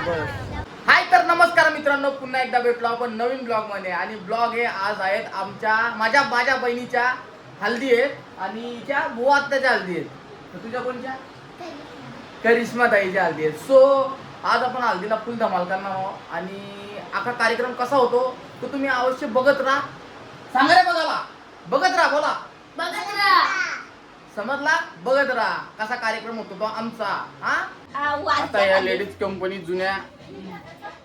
हाय तर नमस्कार मित्रांनो, पुन्हा एकदा भेटलो आपण नवीन ब्लॉग मध्ये. आणि ब्लॉग हे आज आहेत माझ्या बहिणीच्या हल्दी आहेत आणि हिच्या बुवा आत्याच्या हल्दी आहेत. तर तुझ्या कोणच्या? करिश्मा ताईच्या हल्दी आहेत. सो आज आपण हल्दीला फुल धमाल करणार आहोत आणि अख्खा कार्यक्रम कसा होतो तो तुम्ही अवश्य बघत राहा. सांगा रे बघाला, बघत राहा, बोला बघत राहा. समजला? बघत राहा कसा कार्यक्रम होतो तो आमचा. हा आता या लेडीज कंपनी जुन्या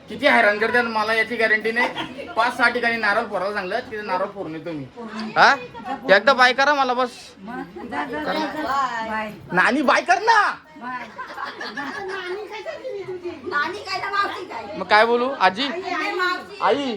किती हैराण करतात मला याची गॅरंटी नाही. 5-6 ठिकाणी नारळ फोडायला सांगलं, तिथे नारळ फोडून येतो मी. हा एकदा बाय करा मला बस. नानी बाय कर ना. मग काय बोलू आजी आई?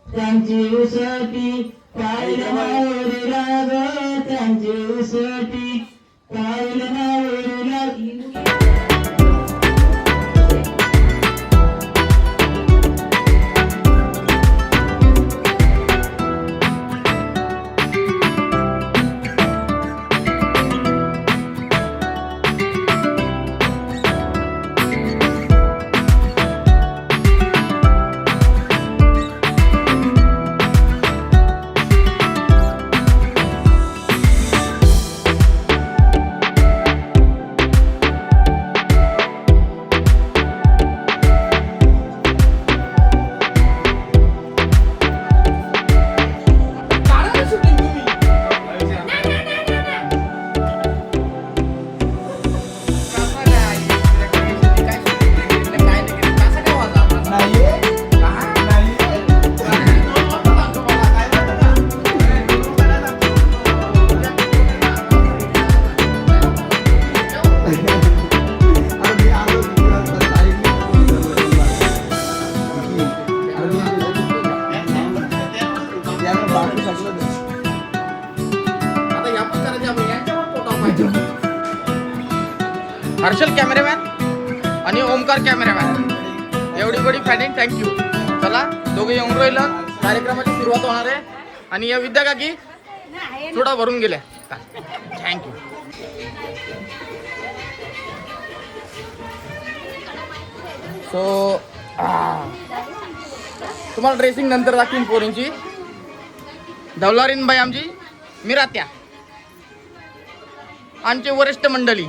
त्यांची उसटी पाहिलं नावरीला ग, त्यांची उसटी पाहिलं नावरीला. हर्षल कॅमेरामॅन आणि ओमकार कॅमेरामॅन, एवढी बडी फॅनिंग, थँक्यू. चला दोघे येऊन राहिलं, कार्यक्रमाची सुरुवात होणार आहे. आणि या विद्या काकी थोडा भरून गेल्या, थँक्यू. सो तुम्हाला ड्रेसिंग नंतर दाखवीन पोरींची. धवलारीन बाई आमची मिरात्या, आमचे वरिष्ठ मंडळी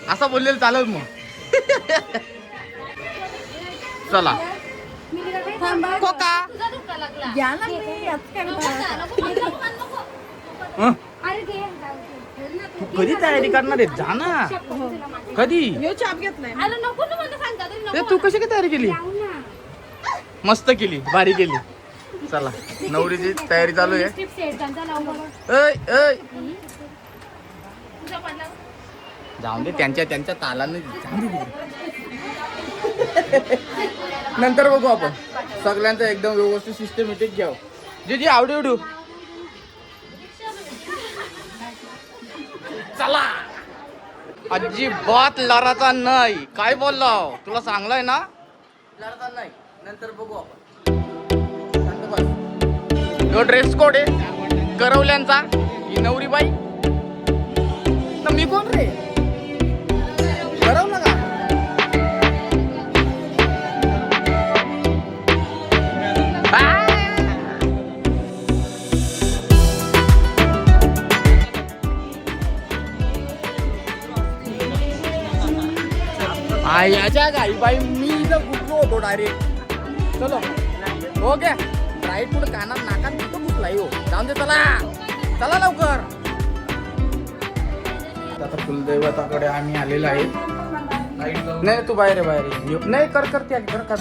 असं बोललेलं चालेल मग. चला कोका तू कधी तयारी करणार आहे? जा ना. कधी तू कशी काय तयारी केली? मस्त केली, भारी केली. चला नवरीची तयारी चालू आहे. जाऊन दे, त्यांच्या तालाने जाऊन दे. नंतर बघू आपण. सगळ्यांचं एकदम व्यवस्थित सिस्टमॅटिक घ्याव, जी आवडू. चला अजिबात लढाचा नाही. काय बोलला तुला सांगलाय ना, लढाचा नाही. नंतर बघू आपण. तो ड्रेस कोड आहे करवल्यांचा. ही नवरी बाई तर मी कोण रे? करवलं का? याच्या गाई बाई मी इथं गुंतलो होतो डायरेक्ट. चलो ओके, राईट पुढे कानात नाकात कुठं घुसलाय हो. जाऊन दे, चला चला लवकर. आता कुलदैवताकडे आम्ही आलेलो आहे. नाही तू बाहेर बाहेर नाही कर त्या घर का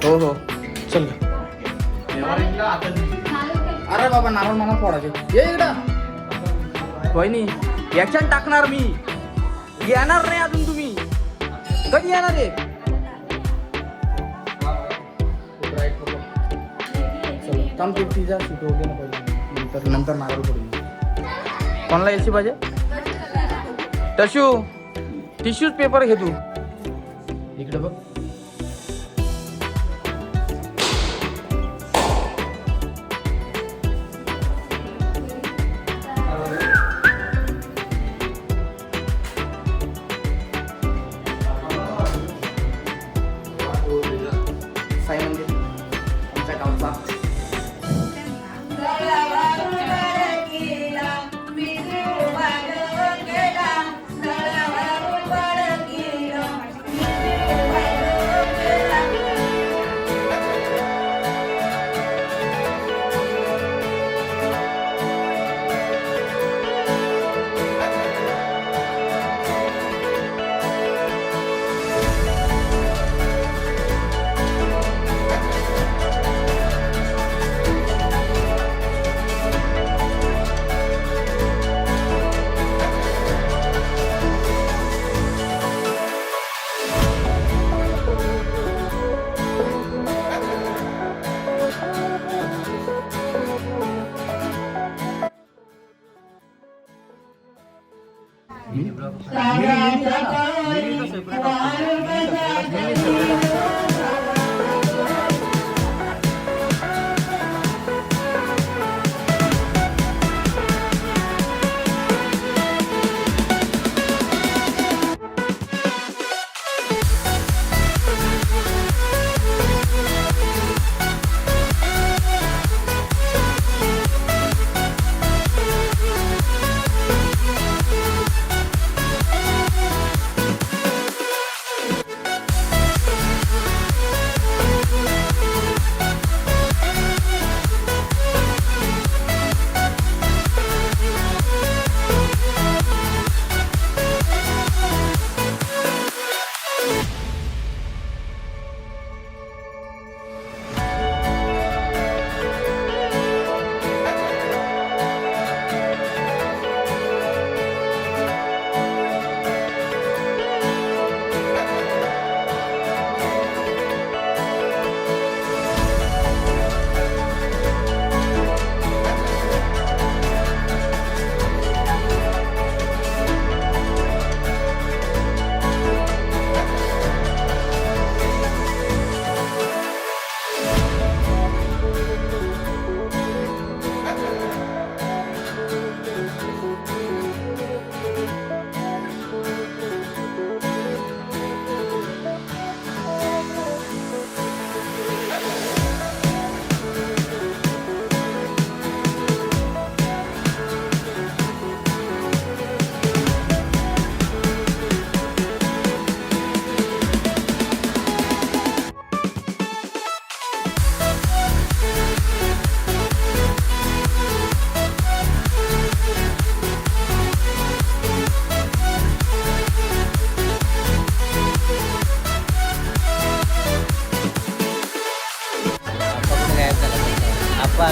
हो हो चल. अरे बाबा नारळ मला फोडायचे. ये इकडं वहिनी याच्यात टाकणार मी. येणार नाही अजून तुम्ही. कधी येणार आहे? थांब तू तिचा सुट होते ना पहिले नंतर नारळ पडून. कोणाला यायची पाहिजे? टशू टिश्यूज पेपर घे तू. इकडे बघ. साई मंदिर आमच्या गावचा.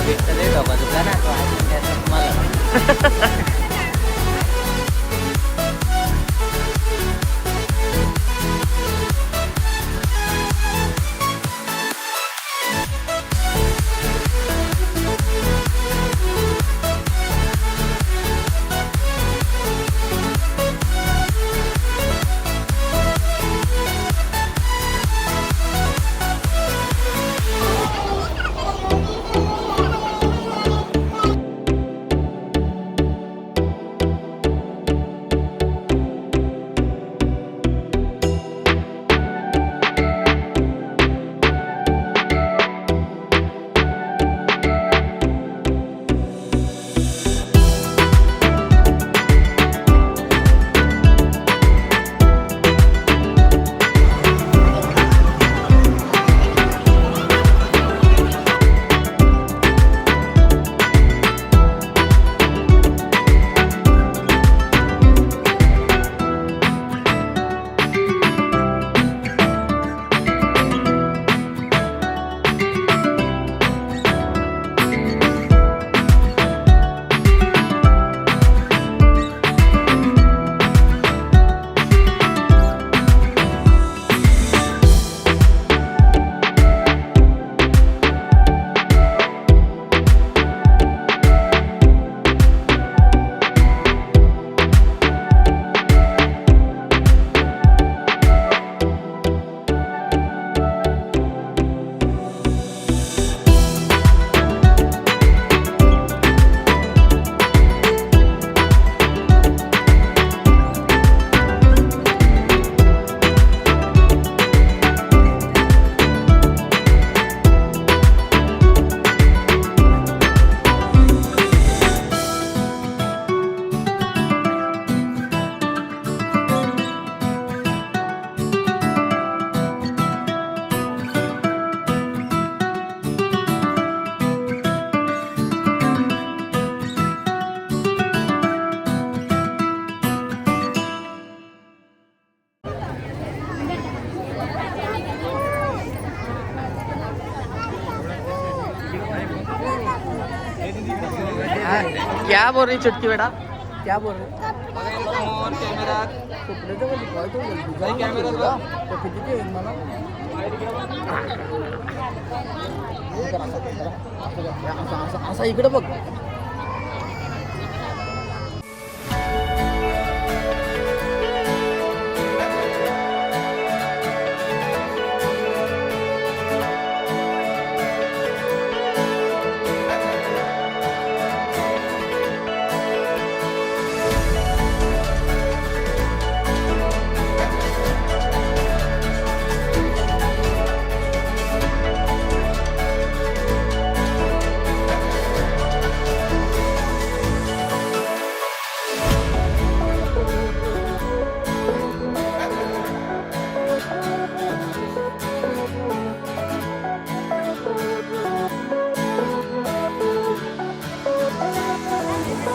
भेटतले डबा दुकानात तुम्हाला क्या बोल रही चुटकी बेटा, क्या बोल रही? असा इकडे बघ.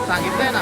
सांगितलंय ना.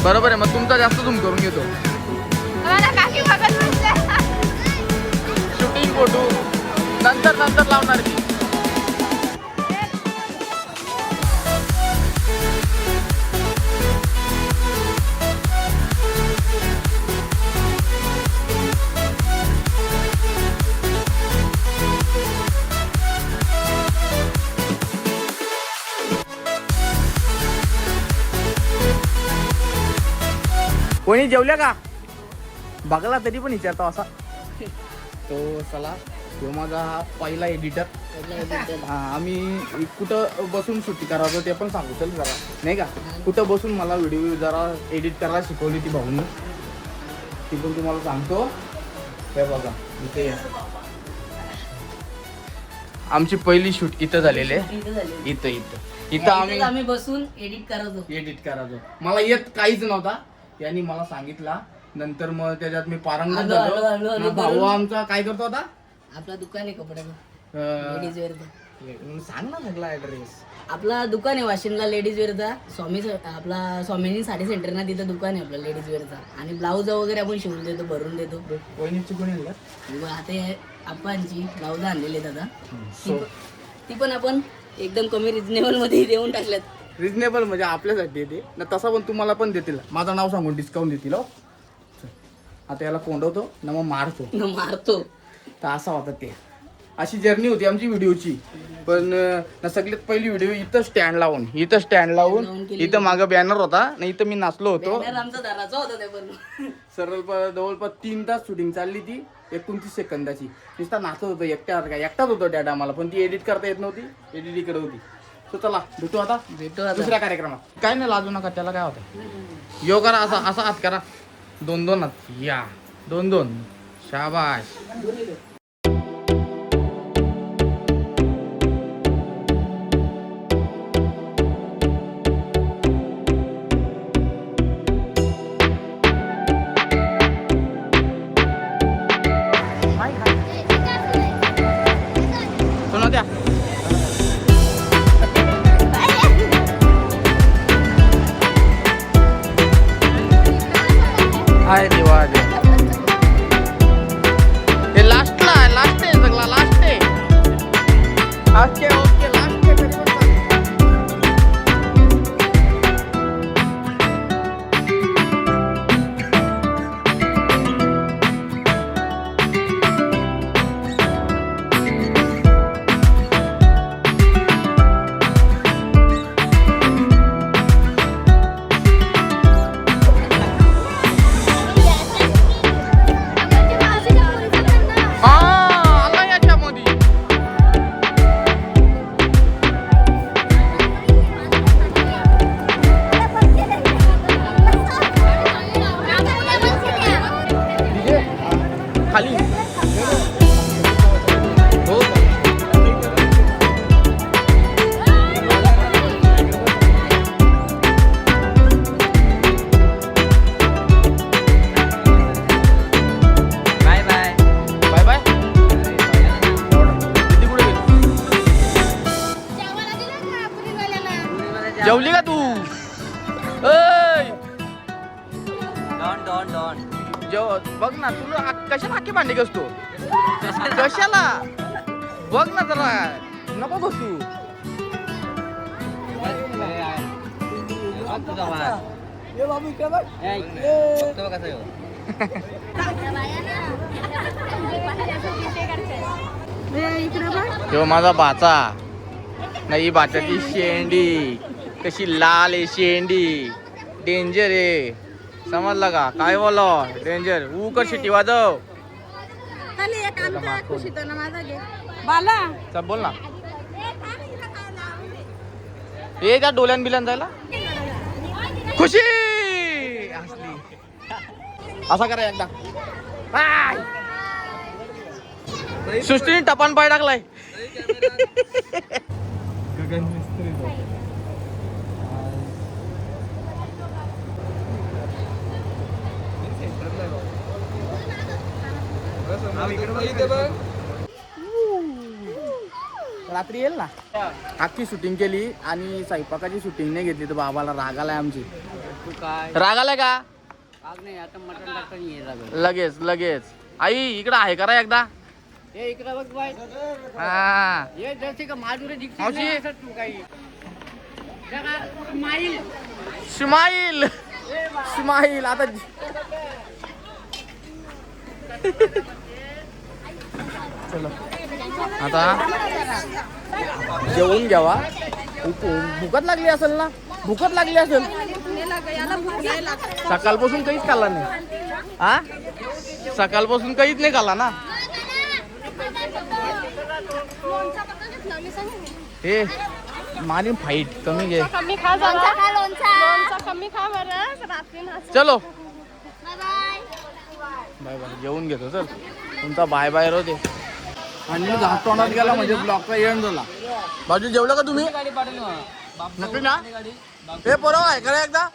बरोबर आहे, मग तुमचा जास्त झूम करून घेतो. शूटिंग फोटो नंतर लावणार की. कोणी जेवल्या का बघला तरी पण विचारतो असा. तो चला तो माझा पहिला एडिटर. हा, आम्ही कुठं बसून शूट करायचो ते पण सांगू चल जरा, नाही का? कुठं बसून मला व्हिडिओ जरा एडिट करायला शिकवली ती भाऊनी, ती पण तुम्हाला सांगतो. हे बघा इथे आमची पहिली शूट इथं झालेली आहे. इथं आम्ही बसून एडिट करायचो. मला येत काहीच नव्हता, यांनी मला सांगितला. नंतर मग त्याच्यात मी पारंगत झालो. भाऊ आमचा काय करतो आता? आपला दुकान आहे कपड्याचं, लेडीज वेअरचा. सांग ना सगळा ऍड्रेस. आपला दुकान आहे वाशिमला लेडीज वेअरचा. आपला स्वामिनी साडी सेंटर ना, तिथं दुकान आहे आपलं लेडीज वेअरचा. आणि ब्लाऊज वगैरे आपण शिवून देतो, भरून देतो. वहिनीची कोणी आणलं? आता आपणची ब्लाऊज आणलेली आहेत आता. ती पण आपण एकदम कमी रिजनेबल मध्ये देऊन टाकल्यात. रिजनेबल म्हणजे आपल्यासाठी ते ना, तसा पण तुम्हाला पण देतील. माझं नाव सांगून डिस्काउंट देतील. हो आता याला कोंडवतो ना, मग मारतो. तर असा होता ते. अशी जर्नी होती आमची व्हिडिओची. पण ना सगळ्यात पहिली व्हिडिओ इथं स्टँड लावून इथं मागं बॅनर होता ना, इथं मी नाचलो होतो. सरळ जवळपास 3 तास शूटिंग चालली ती 29 सेकंदाची. नुसता नाचत होतो एकटाच होतो त्या टायमाला. पण ती एडिट करता येत नव्हती, एडिट इकडे होती. तो चला भेटू आता दुसऱ्या कार्यक्रमात. काय नाही, लाजू नका, त्याला काय होतं. यो करा असा हात करा, 2-2 हात या, 2-2 शाबाश. हाय देवा देवा. हे लास्ट आहे सगळा लास्ट आहे. ओके ओके लास्ट आहे तरी पण चालेल. हा आला याच्यामध्ये. डीजे खाली हो. Bye bye. Bye bye. किती कुठे गेली? जेवली का तू? ऐ डॉन डॉन डॉन. बघ ना तुला कशाला आखी भांडी घसतो? कशाला बघ ना जरा. नको घसू. तुझा भात. बघतो कसं येऊ. तो माझा बाचा नाही. बाच्याची शेंडी कशी लाल आहे शेंडी. डेंजर आहे समजलं का? काय बोलो डेंजर. कर शिटी वाजव. चल बोल ना. हे का डोल्यान बिल्यान जायला खुशी असली. असा करा एकदा. बाय. सृष्टीने टपान पाय टाकलाय. रात्री येईल ना. अख्खी शूटिंग केली आणि स्वयंपाकाची शूटिंग नाही घेतली तर बाबाला राग आलाय. आमची तू काय राग आलाय का? आग नाही आता मटण टाकता ये लागेल. लगेच लगेच. आई इकडं आहे करा एकदा. हे इकडे बघ बाय. हा हे जसे का माधुरी दीक्षित मावशी. नाही असत तू काही. स्माईल. Smile smile. आता चलो आता जेवून घ्यावा. भूकत लागली असेल ना. भूकत लागली असेल. सकाळपासून काहीच खाल्ला नाही. हा सकाळपासून काहीच नाही खाल्ला ना. हे मानी फाईट कमी घे. कमी खा जरा. लोणचं कमी खा बरं. रात्री नाश्ता. चलो बाय. Bye bye. जेवून घेतो चल. तुमचा बाय बाय रो दे. आणि घास तोंडात गेला म्हणजे ब्लॉकचा एंड झाला. बाजू जेवलं का तुम्ही? गाडी पाठवली नक्की ना. हे बरोबर आहे खरं एकदा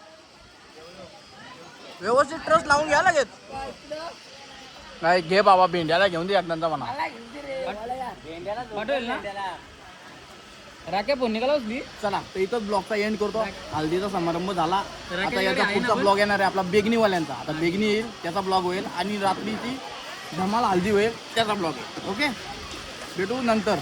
व्यवस्थित ट्रस्ट लावून घ्या लगेच. नाही घे बाबा. भेंड्याला घेऊन दे एकदा म्हणा. पाठवेल ना. राख्या फोन निघाला बसली. चला तर इथंच ब्लॉगचा एंड करतो. हल्दीचा समारंभ झाला. आता याचा पुढचा ब्लॉग येणार आहे आपला बेगनीवाल्यांचा. आता बेगनी येईल त्याचा ब्लॉग होईल आणि रात्रीची धमाल हल्दी होईल त्याचा ब्लॉग आहे. ओके भेटू नंतर.